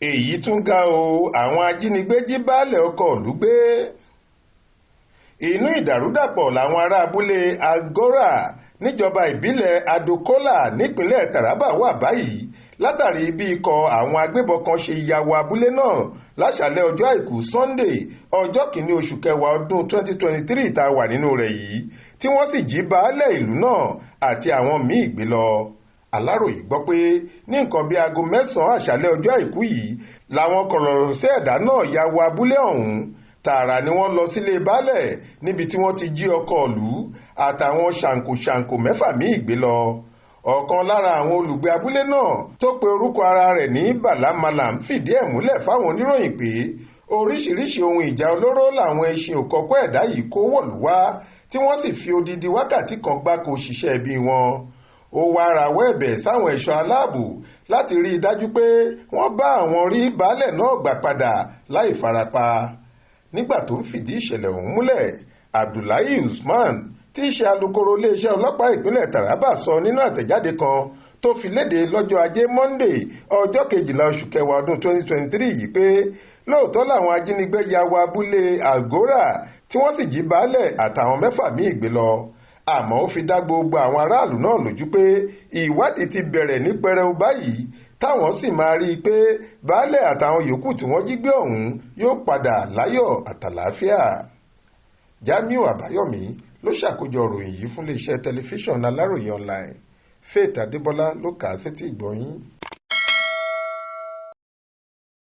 èyí tún ga o, àwọn ajínigbé jí baálẹ̀ ọkọ̀ ìlú gbé. Inú ìdàrúdàpọ̀ làwọn ará abúlé Agora níjọba ìbílẹ̀ Adokola nípínlẹ̀ Taraba wà báyìí látàrí bí ikọ̀ àwọn agbébọn kan ṣe ya wọ abúlé náà láṣàlẹ̀ ọjọ́ àìkú Sunday ọjọ́ kìíní oṣù kẹwàá ọdún 2023 tá a wà nínú rẹ̀ yìí, tí wọ́n sì jí baálẹ̀ ìlú náà àti àwọn míì gbé lọ. Aláròyé gbọ́ pé ní nǹkan bíi aago 9 àṣálẹ́ ọjọ́ àìkú yìí làwọn kọ̀lọ̀rọ̀sí ẹ̀dá náà ya wọ abúlé ọ̀hún. Tààrà ni wọ́n lọ sílé baálẹ̀ níbi tí wọ́n ti jí ọkọ̀ ìlú àtàwọn ṣàǹkóṣàǹkó 6 míì gbé lọ. Ọ̀kan lára àwọn olùgbé abúlé náà tó pe orúkọ ara rẹ̀ ní Baalẹ Malam fìdí ẹ̀ múlẹ̀ fáwọn oníròyìn pé oríṣiríṣi ohun ìjà olóró làwọn ẹṣin òkọ̀kọ̀ ẹ̀dá yìí kó wọ̀lú wá tí wọ́n sì fi odidi wákàtí kan gbáko ṣiṣẹ́ bí wọn. Ó wá rawọ́ ẹ̀bẹ̀ sáwọn ẹ̀ṣọ́ aláàbò láti rí i dájú pé wọ́n bá àwọn rí baálẹ̀ náà gbà padà láì farapa. Nígbà tó ń fìdí ìṣẹ̀lẹ̀ ọ̀hún múlẹ̀, Abdullahi Usman tí í ṣe alukoro iléeṣẹ́ ọlọ́pàá ìpínlẹ̀ Taraba sọ nínú àtẹ̀jáde kan tó fi léde lọ́jọ́ ajé Monday ọjọ́ 12 oṣù kẹwàá ọdún 2023 yìí pé lóòótọ́ làwọn ajínigbé ya wọ abúlé Agora tí wọ́n sì jí baálẹ̀ àtàwọn 6 míì gbé lọ. Àmọ́ ó fi dá gbogbo àwọn aráàlú náà lójú pé ìwádìí ti bẹ̀rẹ̀ ní pẹrẹu báyìí táwọn sì máa rí i pé baálẹ̀ àtàwọn yòókù tí wọ́n jí gbé ọ̀hún yóò padà láyọ̀ àtàlàáfíà. Jamiu Àbáyọ̀mí ló ṣàkójọ ìròyìn yìí fún iléeṣẹ́ tẹlifíṣàn Aláròyé online. Faith Adébọ́lá ló kà á sétí ìgbọ́ yín.